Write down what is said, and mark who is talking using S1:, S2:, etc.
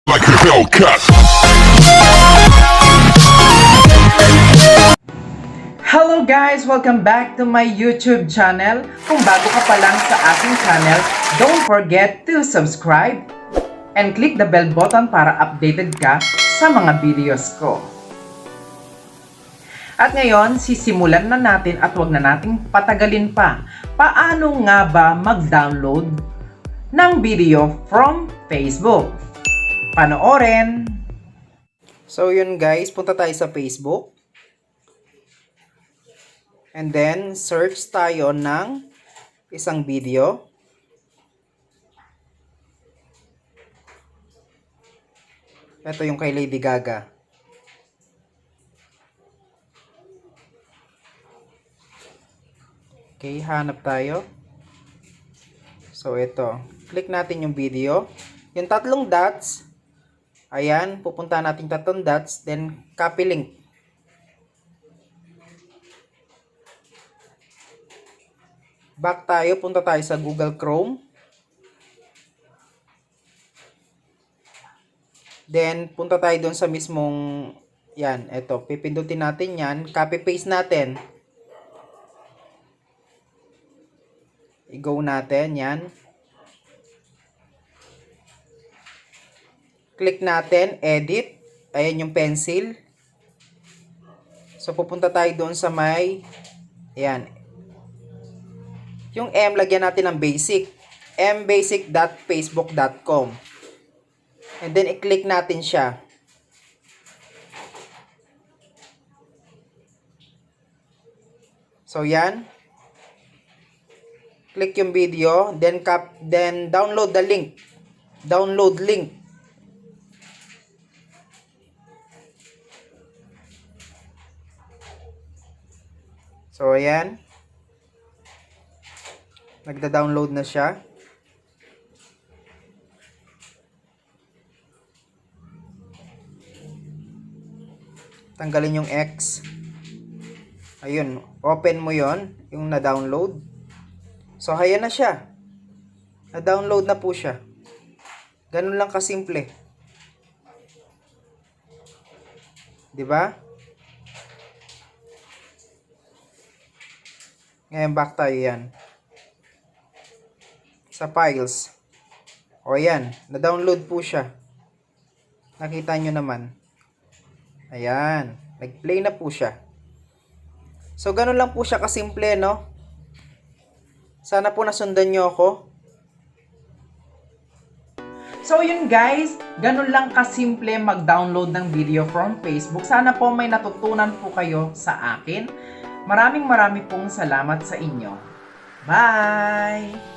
S1: like a Hellcat.
S2: Hello guys! Welcome back to my YouTube channel. Kung bago ka pa lang sa aking channel, don't forget to subscribe and click the bell button para updated ka sa mga videos ko. At ngayon, sisimulan na natin at wag na nating patagalin pa. Paano nga ba mag-download ng video from Facebook? Panoorin! So yun guys, punta tayo sa Facebook. And then, search tayo ng isang video. Ito yung kay Lady Gaga. Okay, hanap tayo. So, ito. Click natin yung video. Yung tatlong dots, ayan, pupunta natin tatlong dots, then copy link. Back tayo, punta tayo sa Google Chrome. Then, punta tayo doon sa mismong, yan, eto, pipindutin natin yan, copy-paste natin. I-go natin, yan. Click natin, edit, ayan yung pencil. So, pupunta tayo doon sa may, yan, yung M, lagyan natin ng basic. mbasic.facebook.com. And then, i-click natin siya. So, yan. Click yung video. Then download the link. Download link. So, ayan. Nagda-download na siya. Tanggalin yung X. Ayun, open mo yon, yung na-download. So, ayan na siya. Na-download na po siya. Ganun lang kasimple. 'Di ba? Ngayon, back tayo yan. Sa files. O yan, na-download po siya. Nakita nyo naman. Ayan, nag-play na po siya. So, ganun lang po siya kasimple, no? Sana po nasundan nyo ako. So, yun guys, ganun lang kasimple mag-download ng video from Facebook. Sana po may natutunan po kayo sa akin. Maraming pong salamat sa inyo. Bye!